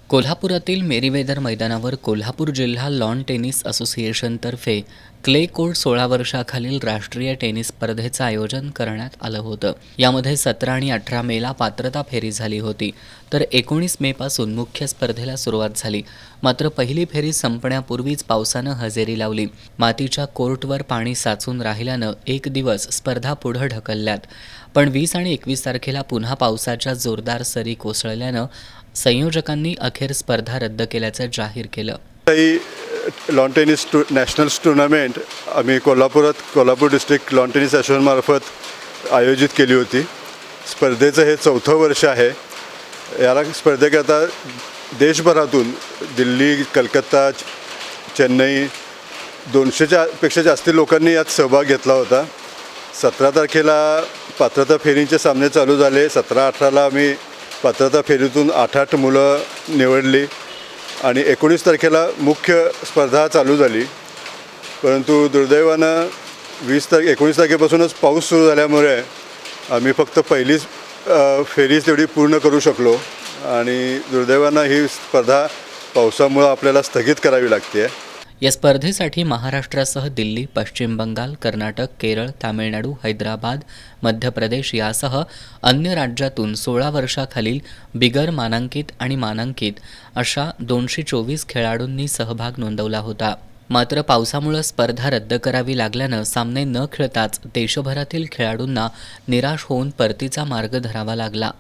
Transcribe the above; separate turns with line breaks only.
कोल्हापुरातील मेरीवेदर मैदानावर कोल्हापूर जिल्हा लॉन टेनिस असोसिएशनतर्फे क्ले कोर्ट 16 वर्षाखालील राष्ट्रीय टेनिस स्पर्धेचं आयोजन करण्यात आलं होतं. यामध्ये 17 आणि 18 मेला पात्रता फेरी झाली होती, तर 19 मेपासून मुख्य स्पर्धेला सुरुवात झाली. मात्र पहिली फेरी संपण्यापूर्वीच पावसानं हजेरी लावली. मातीच्या कोर्टवर पाणी साचून राहिल्यानं एक दिवस स्पर्धा पुढं ढकलल्यात. पण 20 आणि 21 तारखेला पुन्हा पावसाच्या जोरदार सरी कोसळल्यानं संयोजकांनी अखेर स्पर्धा रद्द केल्याचं जाहीर केलं.
ही लॉन टेनिस नॅशनल्स टुर्नामेंट आम्ही कोल्हापूर डिस्ट्रिक्ट लॉन टेनिस असोसिएशनमार्फत आयोजित केली होती. स्पर्धेचं हे 4थं वर्ष आहे. याला स्पर्धेकरता देशभरातून दिल्ली, कलकत्ता, चेन्नई 200च्या पेक्षा जास्त लोकांनी यात सहभाग घेतला होता. 17 तारखेला पात्रता फेरींचे सामने चालू झाले. 17-18ला आम्ही पात्रता फेरीतून 8 मुलं निवडली आणि 19 तारखेला मुख्य स्पर्धा चालू झाली. परंतु दुर्दैवानं 19 तारखेपासूनच पाऊस सुरू झाल्यामुळे आम्ही फक्त पहिलीच फेरीच तेवढी पूर्ण करू शकलो आणि दुर्दैवानं ही स्पर्धा पावसामुळे आपल्याला स्थगित करावी लागते.
या स्पर्धेसाठी महाराष्ट्रासह दिल्ली, पश्चिम बंगाल, कर्नाटक, केरळ, तामिळनाडू, हैदराबाद, मध्य प्रदेश यासह अन्य राज्यातून 16 वर्षाखालील बिगर मानांकित आणि मानांकित अशा 224 खेळाडूंनी सहभाग नोंदवला होता. मात्र पावसामुळे स्पर्धा रद्द करावी लागल्यानं सामने न खेळताच देशभरातील खेळाडूंना निराश होऊन परतीचा मार्ग धरावा लागला.